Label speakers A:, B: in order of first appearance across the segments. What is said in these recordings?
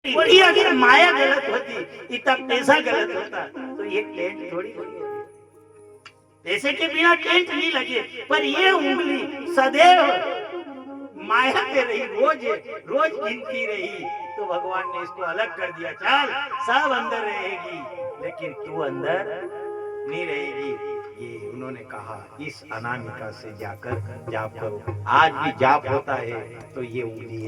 A: वही अगर माया गलत होती, इतना पैसा गलत होता तो ये टेंट थोड़ी होती। पैसे के बिना टेंट नहीं लगे, पर ये उंगली सदैव माया पे रही, रोज रोज गिनती रही, तो भगवान ने इसको अलग कर दिया। चल सब अंदर रहेगी, लेकिन तू अंदर नहीं रहेगी। ये उन्होंने कहा इस अनामिका से जाकर जाप करो। आज भी जाप होता है तो ये उंगली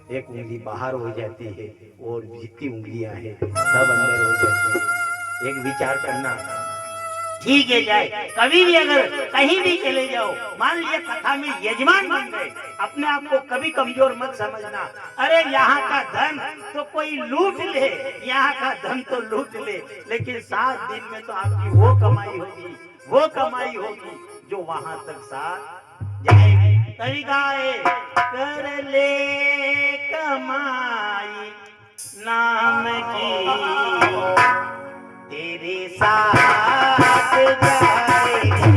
A: एक उंगली बाहर हो जाती है और जितनी उंगलियां हैं सब अंदर हो जाती है। एक विचार करना, ठीक है जाए कभी भी अगर कहीं भी चले जाओ, मान लिया कथा में यजमान बन गए, अपने आप को कभी कमजोर मत समझना। अरे यहाँ का धन तो कोई लूट ले, यहाँ का धन तो लूट ले, लेकिन 7 दिन में तो आपकी वो कमाई होगी जो वहां तक साथ जाएगी। तरीका है कर ले कमाई नाम की, तेरे साथ जाएगी।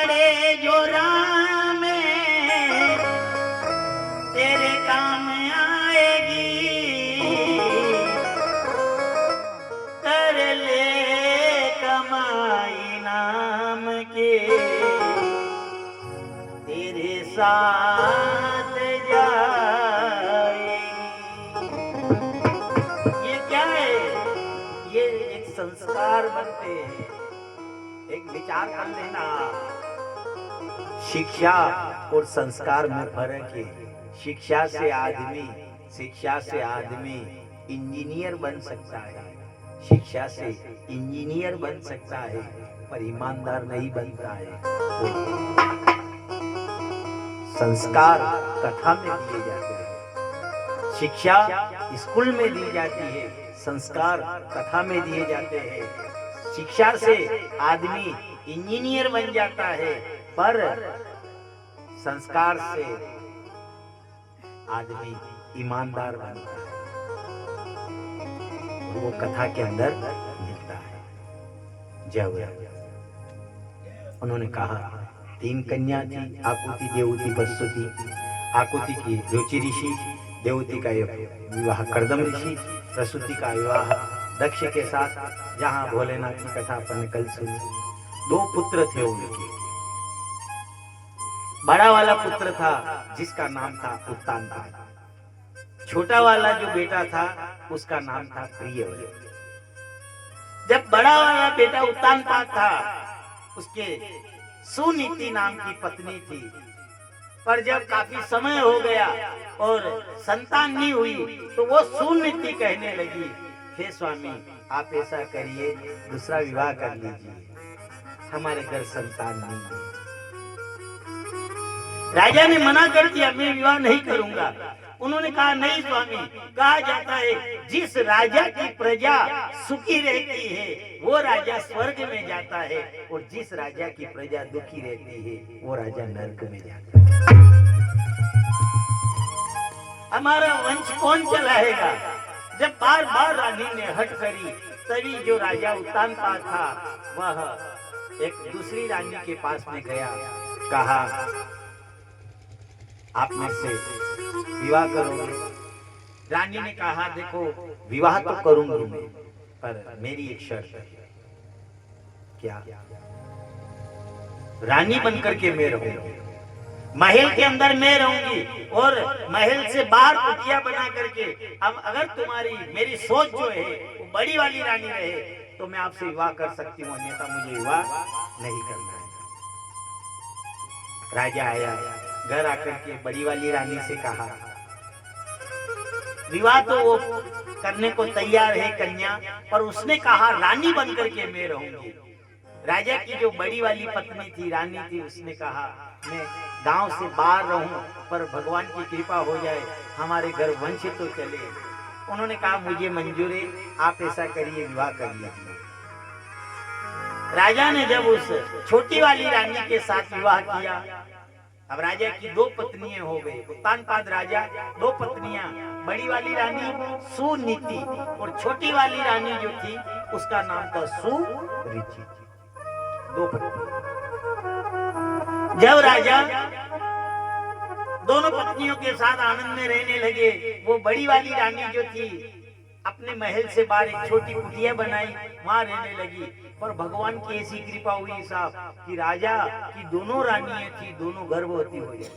A: पड़े जो राम तेरे काम आएगी, कर ले कमाई नाम के तेरे साथ जाएगी। ये क्या है? ये एक संस्कार बनते हैं। एक विचार कर लेना, शिक्षा और संस्कार में फर्क है। शिक्षा से आदमी इंजीनियर बन सकता है, शिक्षा से इंजीनियर बन सकता है, पर ईमानदार नहीं बनता है। संस्कार कथा में दिए जाते हैं, शिक्षा स्कूल में दी जाती है, संस्कार कथा में दिए जाते हैं। शिक्षा से आदमी इंजीनियर बन जाता है, पर संस्कार से आदमी ईमानदार बनता है। वो कथा के अंदर मिलता है। जब उन्होंने कहा 3 कन्या थी, आकुति, देवती, प्रसूति। आकुति की रुचि ऋषि, देवती का विवाह कर्दम ऋषि, प्रसूति का विवाह दक्ष के साथ, जहां भोलेनाथ की कथा अपन ने कल सुनी। 2 पुत्र थे उनके। बड़ा वाला पुत्र था जिसका नाम था उत्तानपाद, छोटा वाला जो बेटा था उसका नाम था प्रियव्रत। जब बड़ा वाला बेटा उत्तानपाद था, उसके सुनीति नाम की पत्नी थी, पर जब काफी समय हो गया और संतान नहीं हुई तो वो सुनीति कहने लगी, हे स्वामी आप ऐसा करिए, दूसरा विवाह कर लीजिए, हमारे घर संतान नहीं है। राजा ने मना कर दिया, मैं विवाह नहीं करूंगा। उन्होंने कहा नहीं स्वामी, कहा जाता है जिस राजा की प्रजा सुखी रहती है वो राजा स्वर्ग में जाता है, और जिस राजा की प्रजा दुखी रहती है वो राजा नरक में जाता है। हमारा वंश कौन चलाएगा? जब बार बार रानी ने हट करी, तभी जो राजा उत्तानपाद था वह एक दूसरी रानी के पास में गया, कहा आप में से विवाह करोगे? रानी ने कहा देखो विवाह तो करूंगी मैं, पर मेरी एक शर्त है। क्या? रानी बनकर के मैं रहूंगी, महल के अंदर मैं रहूंगी, और महल से बाहर कुटिया बना करके, अब अगर तुम्हारी मेरी सोच जो है वो बड़ी वाली रानी रहे तो मैं आपसे विवाह कर सकती हूँ, अन्यथा मुझे विवाह नहीं करना है। राजा आया, घर आकर के बड़ी वाली रानी से कहा, विवाह तो वो करने को तैयार है कन्या, पर उसने कहा रानी बनकर के मैं रहूंगी। राजा की जो बड़ी वाली पत्नी थी, रानी थी, उसने कहा मैं गांव से बाहर रहूं, पर भगवान की कृपा हो जाए, हमारे घर वंश तो चले। उन्होंने कहा मुझे मंजूर है, आप ऐसा करिए, विवाह कर लीजिए। राजा ने जब उस छोटी वाली रानी के साथ विवाह किया, अब राजा की 2 पत्नियां हो गई। उत्तानपाद राजा 2 पत्नियां, बड़ी वाली रानी सुनीति और छोटी वाली रानी जो थी उसका नाम था सुरुचि। 2 पत्नियां। जब राजा दोनों पत्नियों के साथ आनंद में रहने लगे, वो बड़ी वाली रानी जो थी अपने महल से बाहर एक छोटी कुटिया बनाई, वहां रहने लगी। पर भगवान की ऐसी कृपा हुई साहब कि राजा की दोनों रानियां थी, दोनों गर्भवती हो गई।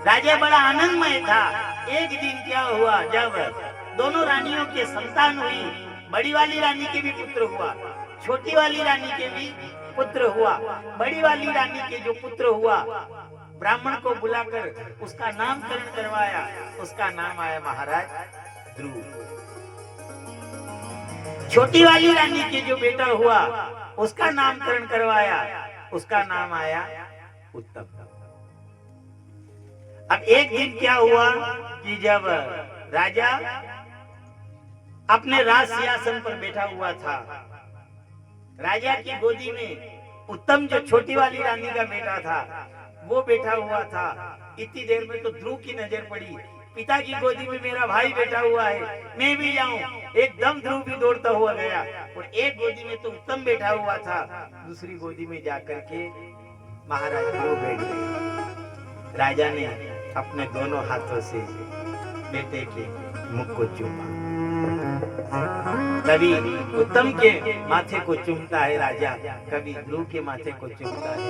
A: राजा बड़ा आनंदमय था। एक दिन क्या हुआ, जब दोनों रानियों के संतान हुई, बड़ी वाली रानी के भी पुत्र हुआ, छोटी वाली रानी के भी पुत्र हुआ। बड़ी वाली रानी के जो पुत्र हुआ, ब्राह्मण को बुलाकर उसका नामकरण करवाया। उसका नाम आया महाराज ध्रुव। छोटी वाली रानी के जो बेटा हुआ उसका नामकरण करवाया, उसका नाम आया उत्तम। अब एक दिन क्या हुआ कि जब राजा अपने राज सिंहासन पर बैठा हुआ था, राजा की गोदी में उत्तम जो छोटी वाली रानी का बेटा था वो बैठा हुआ था। इतनी देर में तो ध्रुव की नजर पड़ी, पिता की गोदी में मेरा भाई बैठा हुआ है, मैं भी जाऊं। एकदम ध्रुव भी दौड़ता हुआ गया और एक गोदी में तो उत्तम बैठा हुआ था, दूसरी गोदी में जाकर के महाराज ध्रुव बैठ गए। राजा ने अपने दोनों हाथों से बेटे के मुख को चूमा। कभी उत्तम के माथे को चूमता है राजा, कभी ध्रुव के माथे को चूमता है।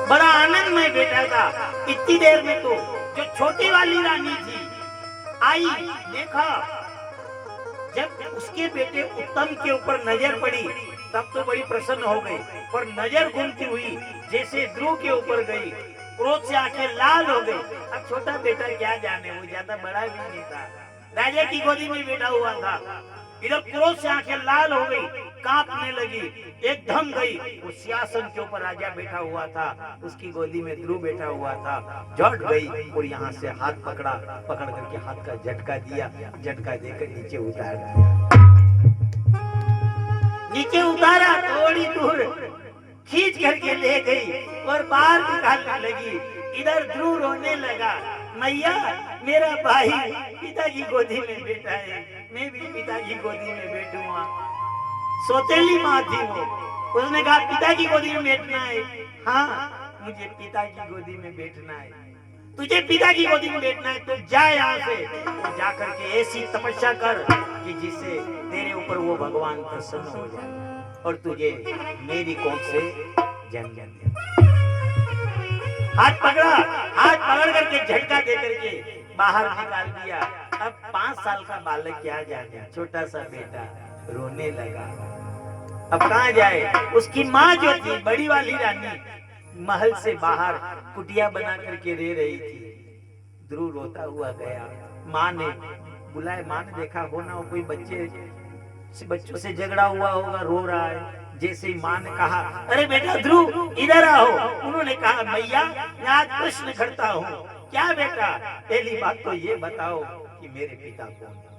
A: बड़ा आनंदमय बेटा था। इतनी देर में तो जो छोटी वाली रानी थी आई, देखा जब उसके बेटे उत्तम के ऊपर नजर पड़ी तब तो बड़ी प्रसन्न हो गई, पर नजर घूमती हुई जैसे ध्रुव के ऊपर गई, क्रोध से आंखें लाल हो गई। अब छोटा बेटा क्या जाने, वो ज्यादा बड़ा भी नहीं था, राजा की गोदी में बैठा हुआ था। इधर क्रोध से आंखें लाल हो गई, कांपने लगी, एकदम गई। वो सिंहासन के ऊपर राजा बैठा हुआ था, उसकी गोदी में ध्रुव बैठा हुआ था, झट गई और यहाँ से हाथ पकड़ा, पकड़ करके हाथ का झटका दिया, झटका देकर नीचे उतार दिया। नीचे उतारा, थोड़ी दूर खींच करके ले गई और बाहर निकालने लगी। इधर ध्रुव रोने लगा, मैया मेरा भाई पिता की गोदी में बैठा है, मैं भी पिता की गोदी में बैठूंगा। सौतेली माँ थी वो, उसने कहा पिता की गोदी में बैठना है? हाँ मुझे पिता की गोदी में बैठना है। तुझे पिता की गोदी में बैठना है तो जा यहाँ से, तो जा करके ऐसी तपस्या कर कि जिससे तेरे ऊपर वो भगवान प्रसन्न हो जाए और तुझे मेरी कोख से जन्म दे। हाथ पकड़ा, हाथ पकड़ करके झटका दे करके बाहर निकाल दिया। अब 5 साल का बालक क्या जाने, छोटा सा बेटा रोने लगा। अब कहाँ जाए? उसकी माँ जो थी बड़ी वाली रानी, महल से बाहर कुटिया बना करके रह रही थी। ध्रुव रोता हुआ गया, माँ ने बुलाए, माँ ने देखा होना वो कोई बच्चों से झगड़ा हुआ होगा, रो रहा है। जैसे ही माँ ने कहा अरे बेटा ध्रुव इधर आओ, उन्होंने कहा मैया मैं आज प्रश्न करता हूँ। क्या बेटा? पहली बात तो ये बताओ कि मेरे पिता कौन है?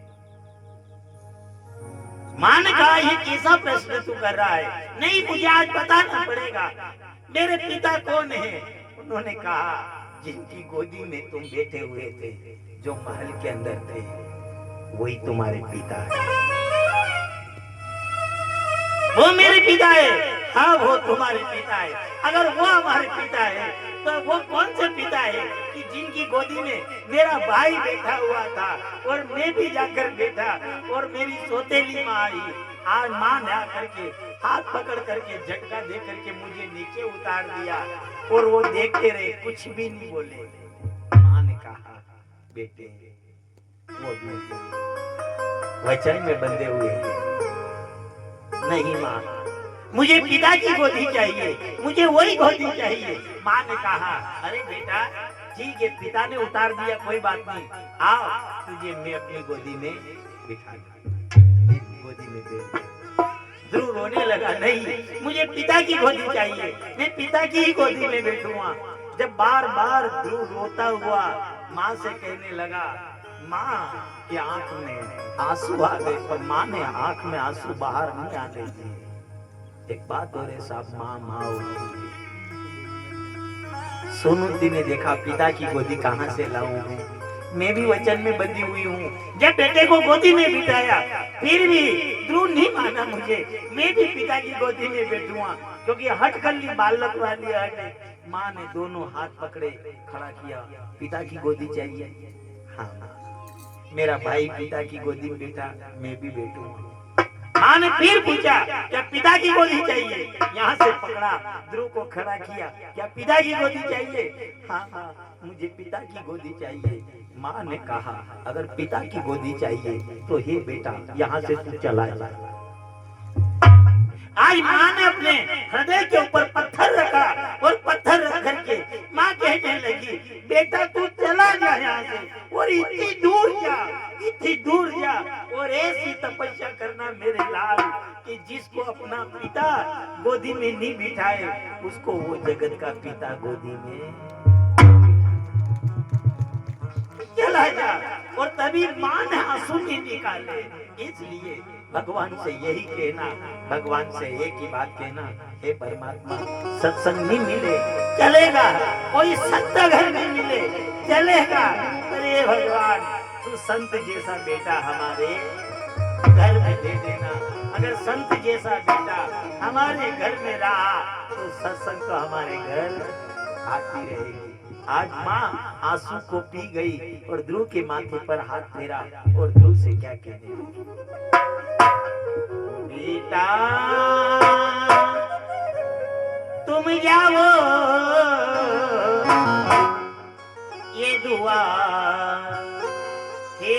A: माँ ने कहा ये कैसा प्रश्न तू कर रहा है? नहीं मुझे आज बताना पड़ेगा, मेरे पिता कौन है? उन्होंने कहा जिनकी गोदी में तुम बैठे हुए थे, जो महल के अंदर थे, वही तुम्हारे पिता है। वो मेरे पिता है? हाँ वो तुम्हारे पिता है। अगर वो हमारे पिता है तो वो कौन से पिता है कि जिनकी गोदी में मेरा भाई बैठा हुआ था और मैं भी जाकर बैठा और मेरी सौतेली माँ आई। आज माँ ने आकर के हाथ पकड़ करके झटका दे करके मुझे नीचे उतार दिया और वो देखते रहे, कुछ भी नहीं बोले। माँ ने कहा बेटे वो वचन में बंधे हुए हैं। नहीं माँ मुझे पिता की गोदी चाहिए, मुझे वही गोदी चाहिए। माँ ने कहा अरे बेटा ठीक है, पिता ने उतार दिया कोई बात नहीं, आओ तुझे मैं अपनी गोदी में बिठा दूं, गोदी में बैठ। ध्रुव रोने लगा, नहीं मुझे पिता की गोदी चाहिए, मैं पिता की ही गोदी में बैठूंगा। जब बार बार ध्रुव रोता हुआ माँ से कहने लगा, माँ की आंख में आंसू आ गए, पर माँ ने आंख में आंसू बाहर नहीं आने दिए। एक बात और है साहब, माँ माँ होती है। सोनूती ने देखा पिता की गोदी कहाँ से लाऊं मैं भी वचन में बंधी हुई हूँ। जब बेटे को गोदी में बिठाया फिर भी ध्रुव नहीं माना मुझे, मैं भी पिता की गोदी में बैठूंगा, क्योंकि हट कर ली बालक वाली हट। माँ ने दोनों हाथ पकड़े खड़ा किया, पिता की गोदी चाहिए? हाँ मेरा भाई पिता की गोदी में बैठा, मैं भी बैठूंगा। माँ ने फिर पूछा क्या पिता की गोदी चाहिए? यहाँ से पकड़ा, ध्रुव को खड़ा किया, क्या पिता की गोदी चाहिए? हाँ हाँ मुझे पिता की गोदी चाहिए। माँ ने कहा अगर पिता की गोदी चाहिए तो हे बेटा यहाँ से तू चला जा। आज माँ ने अपने हृदय के ऊपर पत्थर रखा और पत्थर रख करके माँ कहने लगी बेटा तू चला जा यहाँ से और इतनी दूर जा, इतनी दूर जा और ऐसी तपस्या करना मेरे लाल कि जिसको अपना पिता गोदी में नहीं बिठाए उसको वो जगत का पिता गोदी में चला जा। और तभी माँ ने आंसू नहीं निकाले। इसलिए भगवान से यही कहना, भगवान से एक ही बात कहना, हे परमात्मा सत्संग नहीं मिले चलेगा, कोई सत्ता घर नहीं मिले चलेगा, अरे भगवान तू संत जैसा बेटा हमारे घर में दे देना। अगर संत जैसा बेटा हमारे घर में रहा तो सत्संग तो हमारे घर आती रहेगी। आज माँ आंसू को पी गई और ध्रुव के माथे पर हाथ फेरा और ध्रुव से क्या कहने लगी, बेटा तुम जाओ ये दुआ हे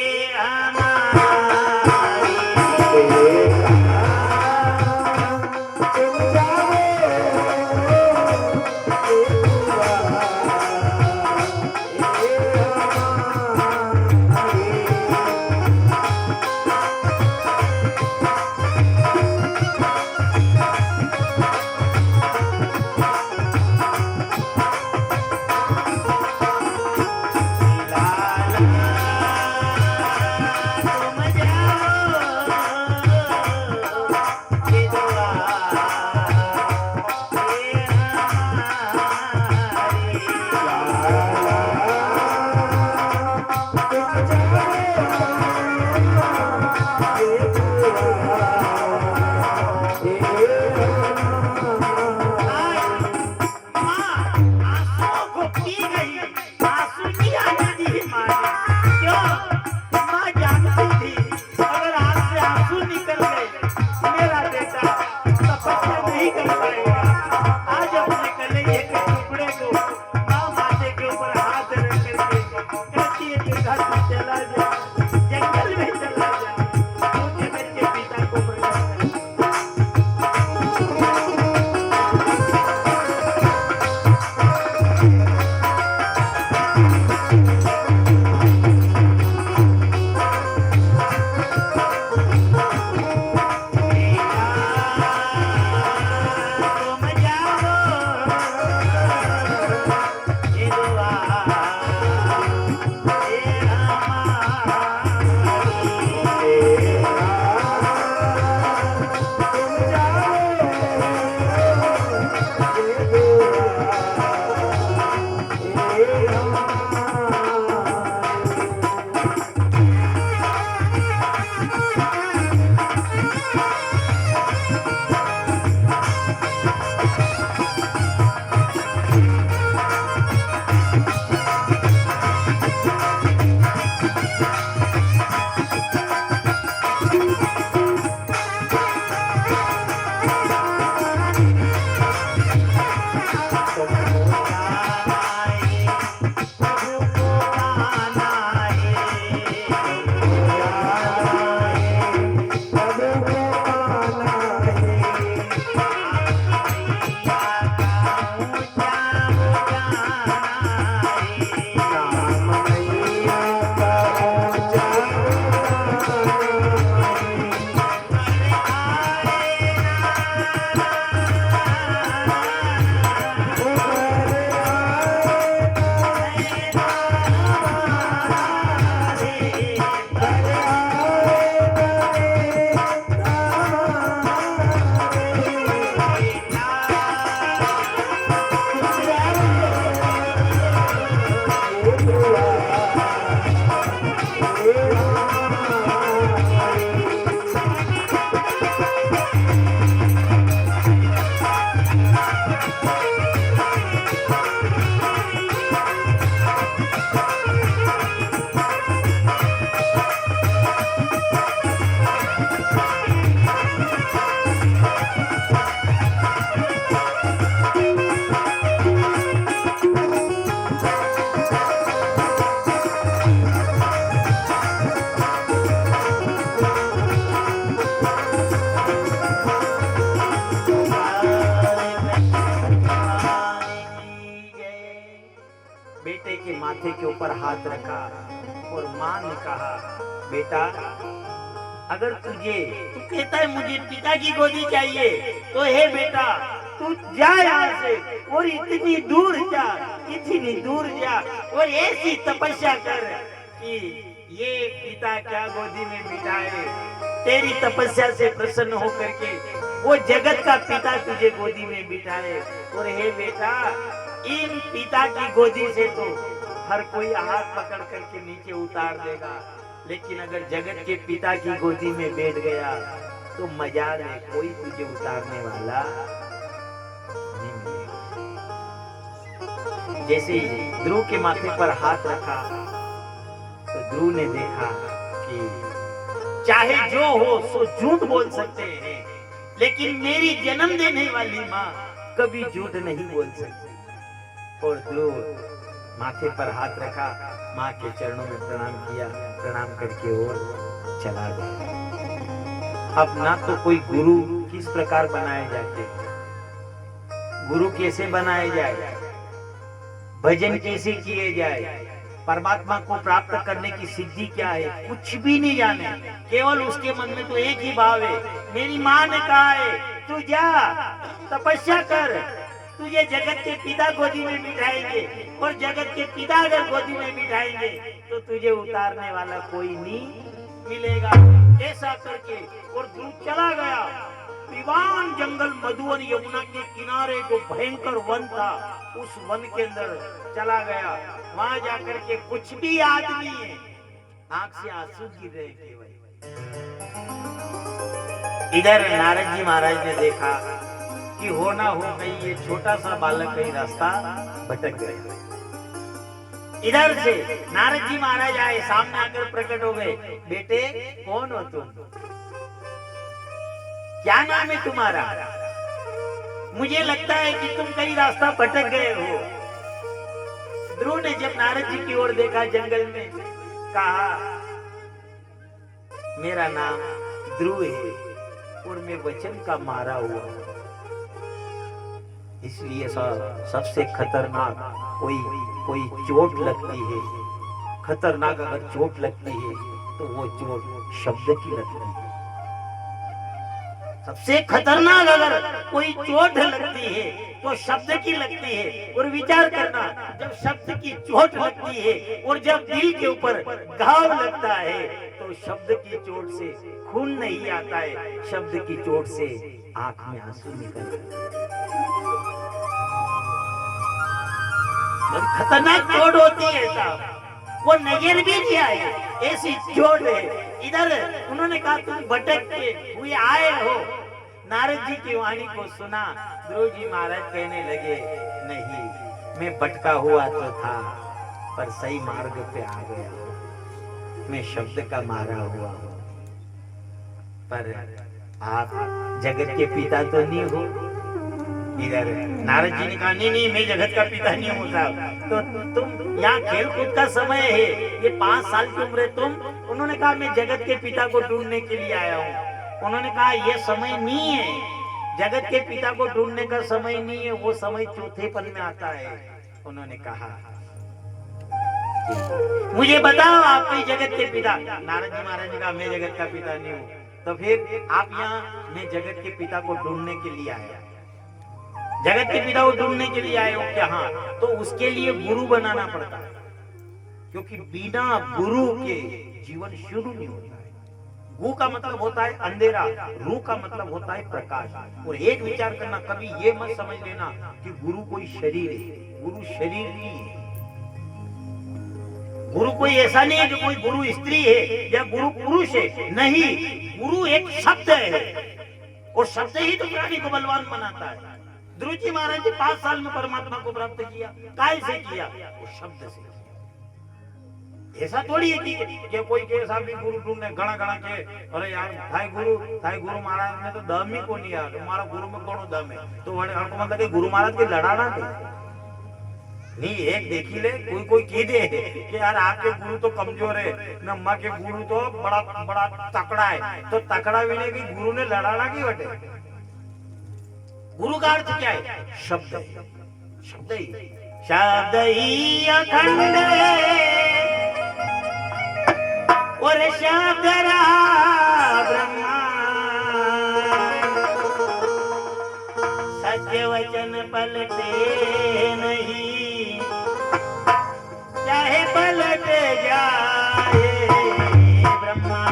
B: माथे के ऊपर हाथ रखा और माँ ने कहा, बेटा अगर तू कहता है मुझे पिता की गोदी चाहिए तो हे बेटा तू जा यहाँ से और इतनी दूर जा और ऐसी तपस्या कर कि ये पिता क्या गोदी में बिठाए। तेरी तपस्या से प्रसन्न होकर के वो जगत का पिता तुझे गोदी में बिठाए। और हे बेटा इन पिता की गोदी से तो हर कोई हाथ पकड़ करके नीचे उतार देगा, लेकिन अगर जगत के पिता की गोदी में बैठ गया तो मजाल है, कोई तुझे उतारने वाला नहीं मिलेगा। जैसे ध्रुव के माथे पर हाथ रखा तो ध्रुव ने देखा कि चाहे जो हो सो झूठ बोल सकते हैं, लेकिन मेरी जन्म देने वाली माँ कभी झूठ नहीं बोल सकती। और ध्रुव माथे पर हाथ रखा, माँ के चरणों में प्रणाम किया, प्रणाम करके और चला गया। अब ना तो कोई गुरु किस प्रकार बनाए जाते, गुरु कैसे बनाए जाए, भजन कैसे किए जाए, परमात्मा को प्राप्त करने की सिद्धि क्या है, कुछ भी नहीं जाने। केवल उसके मन में तो एक ही भाव है, मेरी माँ ने कहा है तू जा तपस्या कर, तुझे जगत के पिता गोदी में बिठाएंगे, और जगत के पिता अगर गोदी में बिठाएंगे तो तुझे उतारने वाला कोई नहीं मिलेगा। ऐसा करके और ध्रुव चला गया। विवान जंगल मधुवन यमुना के किनारे जो भयंकर वन था, उस वन के अंदर चला गया। वहां जाकर के कुछ भी याद नहीं है, आंख से आंसू गिर रहे केवल। इधर नारद जी महाराज ने देखा कि होना हो गई, ये छोटा सा बालक कहीं रास्ता भटक गया। इधर से नारद जी महाराज आए, सामने आकर प्रकट हो गए, बेटे कौन हो तुम, क्या नाम है तुम्हारा, मुझे लगता है कि तुम कहीं रास्ता भटक गए हो। ध्रुव ने जब नारद जी की ओर देखा जंगल में, कहा मेरा नाम ध्रुव है और मैं वचन का मारा हुआ हूं, इसलिए सबसे खतरनाक कोई चोट लगती है, खतरनाक अगर चोट लगती है तो वो चोट शब्द की लगती है। सबसे खतरनाक अगर कोई चोट लगती है तो शब्द की लगती है। और विचार करना, जब शब्द की चोट लगती है और जब दिल के ऊपर घाव लगता है तो शब्द की चोट से खून नहीं आता है, शब्द की चोट से आंख में आंसू निकलते हैं। खतरनाक चोट होती है साहब, वो नजर भी नहीं आए, ऐसी चोट है। इधर उन्होंने कहा तुम भटक के हुए आए हो। नारद जी की वाणी को सुना, ध्रुव जी महाराज कहने लगे नहीं, मैं भटका हुआ तो था पर सही मार्ग पे आ गया, मैं शब्द का मारा हुआ हूं, पर आप जगत के पिता तो नहीं हो। इधर नारद जी ने कहा नहीं मैं जगत का पिता नहीं हूँ साहब, तो तुम यहाँ खेल कूद का समय है, ये 5 साल की उम्र है तुम। उन्होंने कहा मैं जगत के पिता को ढूंढने के लिए आया हूँ। उन्होंने कहा ये समय नहीं है, जगत के पिता को ढूंढने का समय नहीं है, वो समय चौथेपन में आता है। उन्होंने कहा मुझे बताओ आप कोई जगत के पिता। नारद जी महाराज ने कहा मैं जगत का पिता नहीं हूँ। तो फिर आप यहाँ, मैं जगत के पिता को ढूंढने के लिए आया। जगत के पिता को ढूंढने के लिए आए हो क्या? हाँ, तो उसके लिए गुरु बनाना पड़ता है, क्योंकि बिना गुरु के जीवन शुरू नहीं होता है। गु का मतलब होता है अंधेरा, रू का मतलब होता है प्रकाश। और एक विचार करना, कभी ये मत समझ लेना कि गुरु कोई शरीर है, गुरु शरीर नहीं है। गुरु कोई ऐसा नहीं है कि कोई गुरु स्त्री है या गुरु पुरुष है, नहीं, गुरु एक शब्द है, और शब्द ही तो प्राणी को बलवान बनाता है। ध्रुव जी महाराज जी 5 साल में परमात्मा को प्राप्त किया, काय से किया? वो शब्द से किया। ऐसा थोड़ी है कि कोई कैसा भी गुरु ढूंढने घना के, अरे यार थाई गुरु महाराज ने तो दम ही को नहीं यार, तुम्हारा गुरु में कौन दम है? तो हमको मतलब कि गुरु महाराज के लड़ाना नहीं, एक देखी ले, कोई की दे कि यार आपके गुरु तो कमजोर है, नम्मा के गुरु तो बड़ा तकड़ा है, तो तकड़ा भी नहीं कि गुरु ने लड़ाना की बटे। गुरु का अर्थ क्या है? शब्द है, शब्द ही अखंड और शब्द रहा ब्रह्मा, सत्य वचन पलटे नहीं, चाहे पलट जाए ब्रह्मा।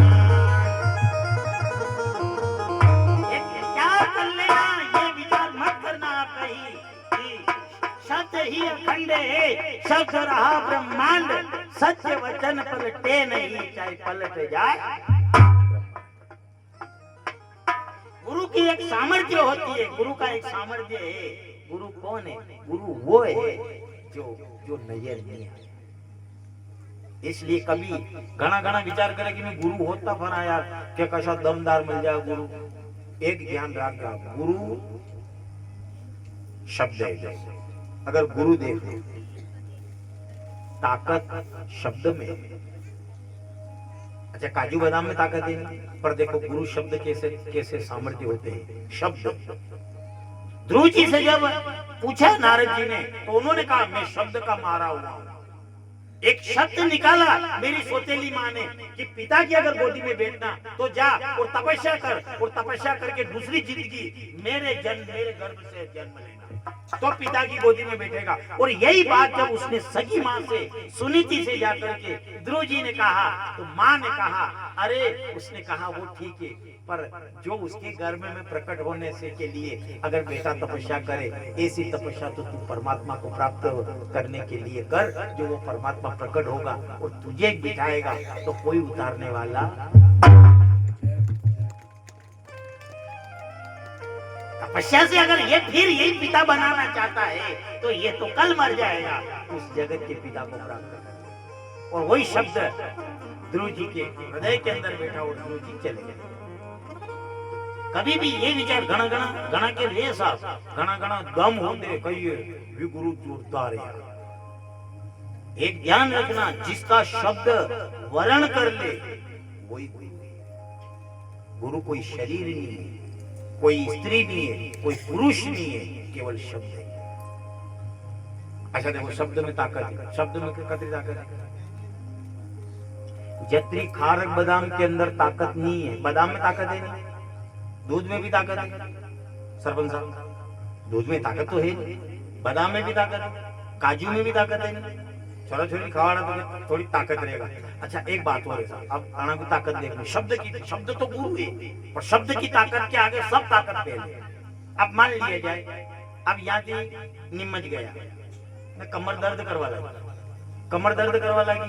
B: क्या कर लेना, ये विचार मत करना आप कहीं कि शब्द
A: सत्य ही अखंड है, शब्द रहा ब्रह्मांड, सत्य वचन पलटे नहीं, चाहे पलट जाए। गुरु की एक सामर्थ्य होती है, गुरु का एक सामर्थ्य है। गुरु कौन है? गुरु वो है जो नजर नहीं है। इसलिए कभी घना घना विचार करे कि मैं गुरु होता फरा यार, क्या कशा दमदार मिल जाए गुरु। एक ध्यान रखना, गुरु शब्द है। अगर गुरु देखो, ताकत शब्द में। अच्छा, काजू बादाम में ताकत है, पर देखो गुरु शब्द कैसे कैसे सामर्थ्य होते हैं। शब्द ध्रुव जी से जब पूछा नारद जी ने, तो उन्होंने कहा मैं शब्द का मारा हुआ हूं। एक शब्द निकाला मेरी सोतेली माँ ने कि पिता की अगर गोदी में बैठना तो जा और तपस्या कर, और तपस्या करके दूसरी जिंदगी मेरे गर्भ से जन्म लेना, तो पिता की गोदी में बैठेगा। और यही बात जब उसने सगी माँ से सुनीति से जाकर के ध्रुव जी ने कहा, तो माँ ने कहा अरे, उसने कहा वो ठीक है, पर जो उसके गर्भ में प्रकट होने से के लिए अगर बेटा तपस्या करे, ऐसी तपस्या तो तू परमात्मा को प्राप्त करने के लिए कर, जो वो परमात्मा प्रकट होगा और तुझे बिठाएगा, तो कोई उतारने वाला। तपस्या से अगर ये फिर यही पिता बनाना चाहता है, तो ये तो कल मर जाएगा, उस जगत के पिता को प्राप्त कर। और वही शब्द ध्रुव जी के हृदय के अंदर बैठा और ध्रुव जी चले गए। कभी भी ये विचार घना के रे साहब घना दम होते कहिए भी गुरु जोरदार है। एक ध्यान रखना, जिसका शब्द वर्ण कर ले वही गुरु। गुरु कोई शरीर नहीं है, कोई स्त्री नहीं है, कोई पुरुष नहीं है, केवल शब्द है। अच्छा देखो, शब्द में ताकत है। शब्द में कितनी ताकत है? जत्री खारक बादाम के अंदर ताकत नहीं है, बादाम में ताकत है नहीं, दूध में भी ताकत है। सरपंच साहब, दूध में ताकत तो है, बादाम में भी ताकत है, काजू में भी ताकत है। छोरा छोरी खावाना तो थोड़ी ताकत रहेगा। अच्छा एक बात और है, अब आना की ताकत देखनी, शब्द तो गुरु है, पर शब्द की ताकत के आगे सब ताकत पहले। अब मान लिया जाए, अब यहाँ से निमच गया, मैं कमर दर्द करवा लगी,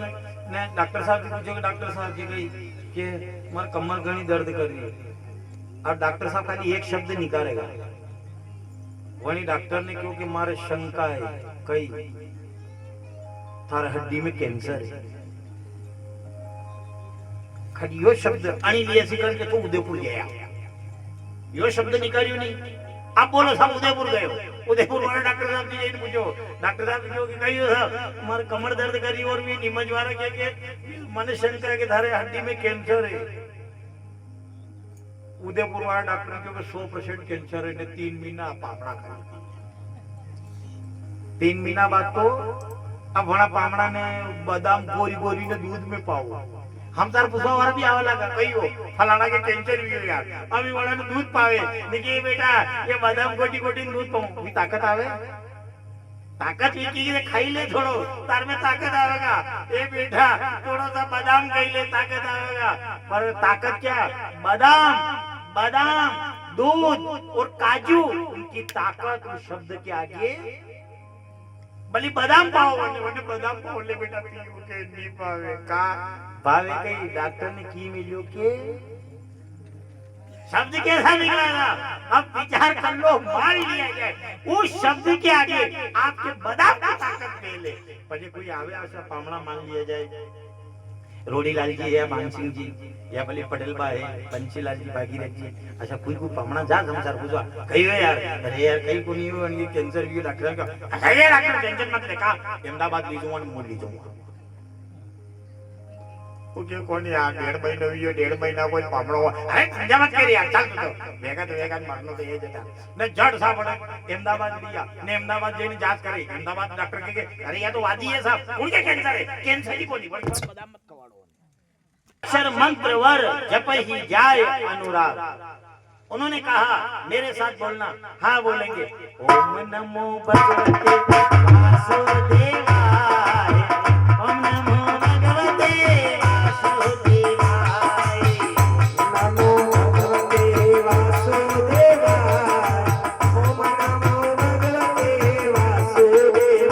A: मैं डॉक्टर साहब से पूछो, डॉक्टर साहब जी गई कि मार कमर घनी दर्द कर रही है। और डॉक्टर साहब खाली एक शब्द निकालेगा, वही डॉक्टर ने क्योंकि मारे शंका है कई थार हड्डी में कैंसर है, खाली यो शब्द अणी लिए करके तो उदयपुर गया, यो शब्द निकालियो नहीं। आप बोलो साहब उदयपुर गए, उदयपुर वाले डॉक्टर साहब जी ने पूछो, डॉक्टर साहब जो कहियो साहब मारे कमर दर्द करी और भी निमज वाला के मने शंका है कि थारे हड्डी में कैंसर है। उदयपुर वाला डॉक्टर क्योंकि 100% कैंसर है ने 3 महीना पामड़ा खाई। 3 महीना बाद तो अब वड़ा पामड़ा ने बादाम गोरी ने दूध में पाओ। हम तार पूछवा वाला भी आवा लगा, कहियो फलाना के कैंसर भी हो यार, अभी वाला ने दूध पावे, देखिए बेटा ये बादाम गोटी दूध पाओ, भी ताकत आवे। ताकत की खाई ले थोड़ो, तार में ताकत आवेगा। ए बेटा थोड़ा सा बादाम खाई ले, ताकत आवेगा। पर ताकत क्या? बादाम दूध और काजू, उनकी ताकत उस शब्द के आगे। भली बादाम पाओ, बादाम पाओ ले बेटा, पीओ के नहीं पावे का पावे कई डॉक्टर ने की मिलियो के शब्द कैसा निकलेगा? अब विचार कर लो, मान लिया जाए उस शब्द के आगे आपके बादाम की ताकत पहले। पर कोई आवे ऐसा पामड़ा मान लिया जाए, रोडीलाल जी या मान सिंह जी या भले पटेल बा है, पंचीलाल जी, भागीरथ जी, अच्छा कोई को पामड़ा जा समाचार पूछा कही हो यार, अरे यार कहीं को नहीं हो, ये कैंसर भी डॉक्टर का, अरे डॉक्टर टेंशन मत ले, का अहमदाबाद ले जाऊंगा मोड़ ले जाऊंगा। ओके कौन यार 1.5 महीना कोई पामड़ो, अरे समझा मत कर यार, चल तो वेगा मरनो तो ये जता ने जड़ सा पड़े अहमदाबाद लिया ने, अहमदाबाद जઈને जांच करे, अहमदाबाद डॉक्टर के अरे या तो वादी है साहब, उनके कैंसर है, कैंसर ही कोनी बड़ी बादाम मत खवाड़ो। अक्षर मंत्र वर जप ही जाए अनुराग। उन्होंने कहा मेरे साथ बोलना, हाँ बोलेंगे, ओम नमो भगवते वासुदेवाय, ओम नमो भगवते वासुदेवाय, नमो भगवते वासुदेवाय, ओम नमो भगवते वासुदेवाय।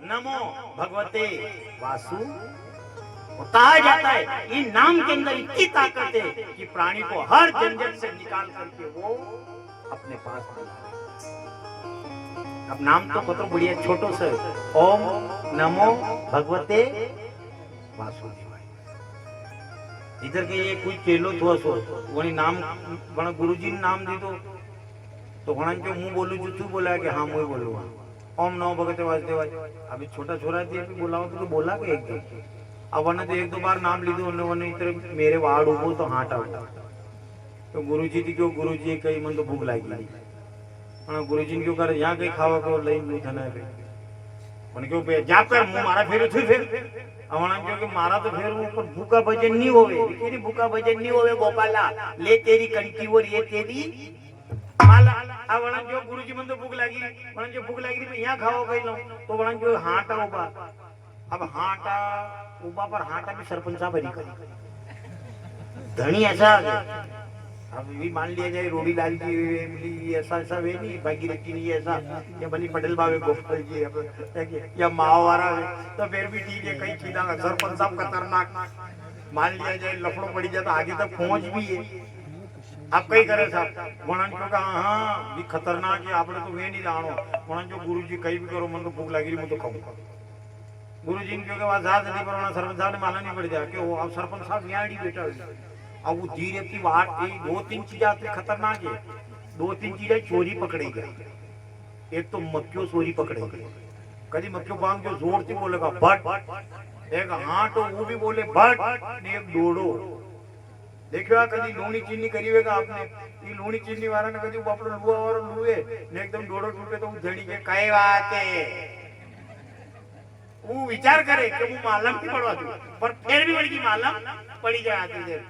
B: नमो भगवते वासु। कहा जाता है इन नाम के अंदर इतनी ताकत है कि प्राणी को हर झंझट से निकाल करके वो अपने पास बुला ले। अब नाम तो कत बढ़िया छोटो से ओम नमो भगवते वासुदेवाय। इधर के ये कोई चेलो थो सो वनी नाम वण गुरुजी ने नाम दी तो वणन जो मुंह बोलू जो तू बोला कि हाँ मुंह बोलूंगा ओम नमो भगवते वासुदेवाय। अभी छोटा छोरा थी अभी बोलाओ तो बोला के एक अब वने तो एक दो बार नाम लीधो वने इधर मेरे वाड़ उभो तो हाथ आवता तो गुरुजी थी क्यों गुरुजी कई मन तो भूख लागी गुरुजी ने क्यों करे यहाँ कहीं खावा को लई नहीं थाना पे મને કેવું બે જા પર હું મારા ફેરું થયું ફેર આવણા કહ્યું કે મારા તો ફેર ઉપર ભૂકા ભજન નહીં હોવે કેરી ભૂકા ભજન નહીં હોવે ગોપાલા લે તેરી કંઠી ઓર ये तेरी माला आवણા જો ગુરુજી મને તો ભૂખ લાગી મને જો ભૂખ લાગી मैं यहाँ खाओ कहीं लो तो वणा जो हाटा उबा अब हाटा उबा पर हाटा भी सरपंच साहब भरी करी धनी ऐसा अब भी मान लिया जाए रोड़ी लाल जी ऐसा ऐसा वे नहीं भागीरथी नहीं ऐसा या भली पटेल बाबे गोपाल जी या माओवारा है तो फिर भी ठीक है कहीं चीजा सरपंच साहब खतरनाक मान लिया जाए लफड़ो पड़ी जाए तो आगे तक पहुंच भी है आप कई करे साहब वणन को कहा हाँ भी खतरनाक है आपने तो वे नहीं लाणो वणन जो गुरुजी कहीं भी करो मन तो भूख लगी मैं तो खाऊंगा गुरुजी ने क्योंकि आजाद नहीं पर सरपंच साहब ने माला नहीं पड़ जाए कि वो अब सरपंच साहब यहाँ ही बैठा अब वो धीरे की बात दो तीन चीजें आती खतरनाक है दो तीन चीजें चोरी पकड़ी गई एक तो मक्खियों चोरी पकड़े गई कभी मक्खियों बांग जो जोर से बोलेगा भट एक हाँ तो वो भी बोले भट एक डोडो देखियो कभी लूणी चीनी करी होगा आपने ये लूणी चीनी वाला ने कभी आपने लुआ और लुए ने एकदम डोडो टूटे तो झड़ी के कई बात है वो विचार करे कि वो मालम की पड़वा दो पर फिर भी बड़ी मालम पड़ी जाए आती देर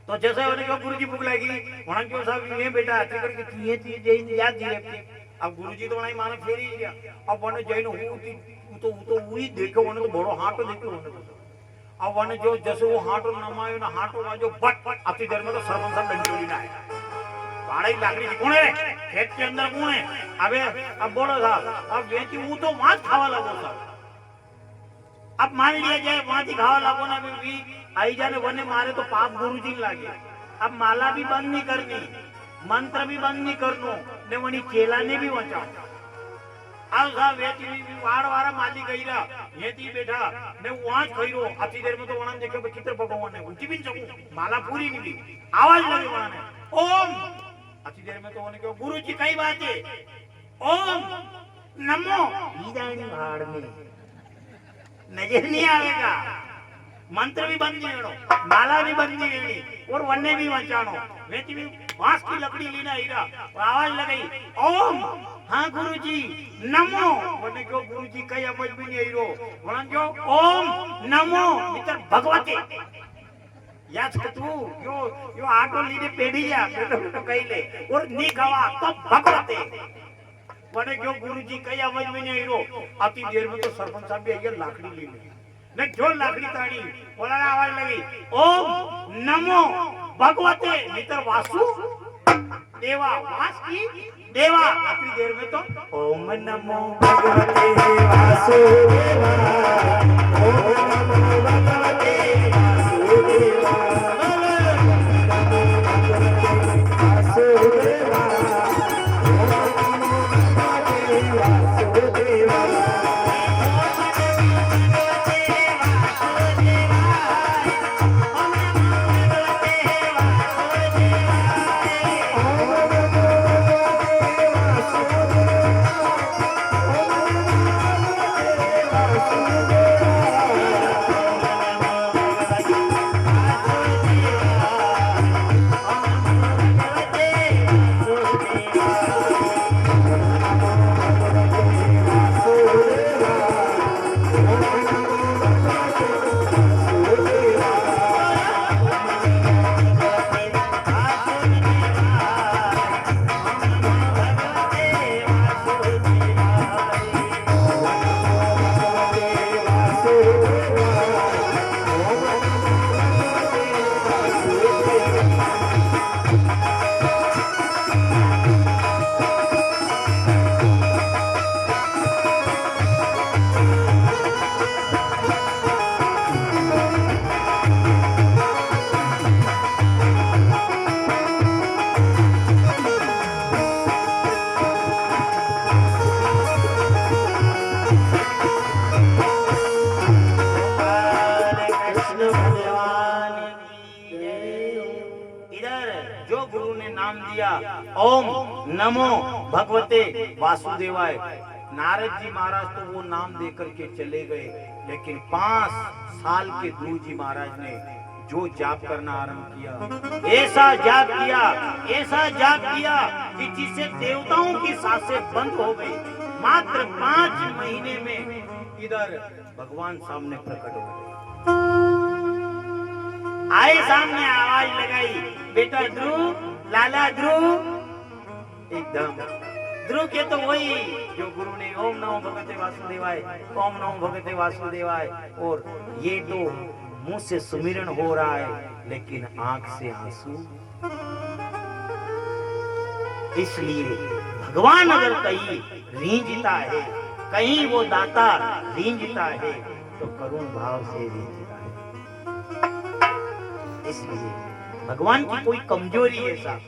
B: तो जैसे उन्हें कहा गुरुजी भूख लगी वहां क्यों साहब ये बेटा आते करके ये चीज याद दी रखती अब गुरुजी तो वहां माने फेर ही गया अब वने जैन तो वही देखो वने तो बड़ो हाथ देखो वने अब वने जो जैसे वो हाथो नमायो ना हाथो जो बट अति देर में तो सरपंच साहब डंडोली ना आया वाड़ा ही लाकड़ी कौन है खेत के अंदर कौन है अबे अब बोलो साहब अब वेची वो तो वहां खावा लगो साहब अब मान लिया जाए वहां से खावा लगो ना भी आई जाने वने मारे तो पाप गुरुजी लागे अब माला भी बंद नहीं करनी मंत्र भी बंद नहीं करनो ने वनी चेला ने भी बचाओ अब साहब वेची वाड़ वारा माली गईरा येती बैठा ने वहां खईरो अति देर में तो वणन देखे चित्र भगवान ने उठी भी सकूं माला पूरी नहीं हुई आवाज लगे वहां ने ओम अति देर में तो वने कहो गुरुजी कई बात है ओम नमो ईदानी भाड़ में नजर नहीं आवेगा मंत्र भी बंद नहीं होनो माला भी बंद नहीं होनी और वन्ने भी बचानो वेती भी बांस की लकड़ी लेना हीरा और आवाज लगाई ओम हाँ गुरुजी नमो वने क्यों गुरुजी कई समझ भी नहीं हीरो वने क्यों ओम नमो मित्र भगवते याद कर तू यो आटो लीने पेढ़ी जा तो कही ले और नी गवा तो भगवते वने क्यों गुरुजी कई समझ भी नहीं हीरो अति देर में तो सरपंच साहब भी आइए लाकड़ी लेने ने जो लाकड़ी ताड़ी बोला आवाज लगी ओम नमो भगवते मित्र वासु देवा वास की देवा अपनी देर में तो ओम नमो भगवते वासुदेवा ओम नमो भगवते वासुदेवा
A: कृष्ण भगवान की जय। इधर जो गुरु ने नाम दिया ओम नमो भगवते वासुदेवाय, नारद जी महाराज तो वो नाम देकर के चले गए, लेकिन 5 साल के गुरु जी महाराज ने जो जाप करना आरंभ किया, ऐसा जाप किया कि जिससे देवताओं की सांसें बंद हो गई। मात्र 5 महीने में इधर भगवान सामने प्रकट हो गए। आए सामने, आवाज लगाई, बेटा ध्रुव, लाला ध्रुव। एकदम ध्रुव के तो वही जो गुरु ने ओम नमो भगवते वासुदेवाय, ओम नमो भगवते वासुदेवाय, और ये तो मुंह से सुमिरन हो रहा है लेकिन आंख से आंसू। इसलिए भगवान अगर कहीं रींझता है, कहीं वो दाता रींझता है तो करुण भाव से रींझता है। इसलिए भगवान की कोई कमजोरी है साहब,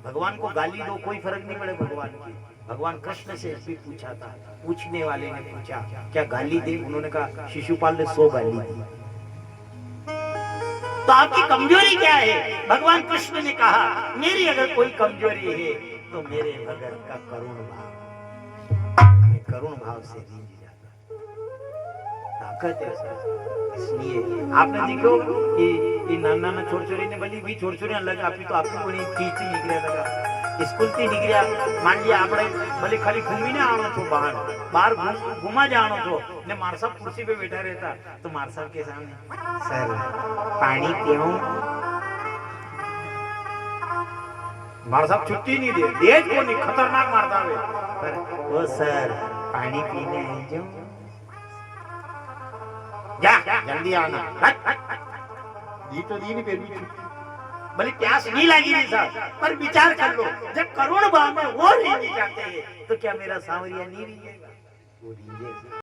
A: भगवान को गाली दो कोई फर्क नहीं पड़े भगवान की। भगवान कृष्ण से भी पूछा था, पूछने वाले ने पूछा क्या गाली दे, उन्होंने कहा शिशुपाल ने 100 गाली दी। तो आपकी कमजोरी क्या है? भगवान कृष्ण ने कहा मेरी अगर कोई कमजोरी है तो मेरे भगत का करुण भाव, मैं करुण भाव से रींझ जाता, ताकत है सर। इसलिए आपने देखो कि नाना ना छोर-छोरी ने भली भी छोर-छोरी अलग आपी तो आपकी कोई चीज थी निकल्या लगा स्कूल થી નીકળ્યા, मान लिया આપણે ભલે ખાલી ઘૂમીને આવણો છો, બહાર ઘૂમા જાણો છો ને માર સાહેબ कुर्सी पे बैठा रहता तो मार साहब के सामने सर पानी पीऊं, मार साहब छुट्टी नहीं दे, देज को नहीं, खतरनाक मारता है पर वो सर पानी पीने आई जाऊं, जा जल्दी आना। दी तो दी नहीं फिर भी भले प्यास नहीं लगी नहीं साहब, पर विचार कर लो जब करुण भाव में वो रींझ जाते हैं तो क्या मेरा सांवरिया नहीं रींझेगा? वो रींझेगा।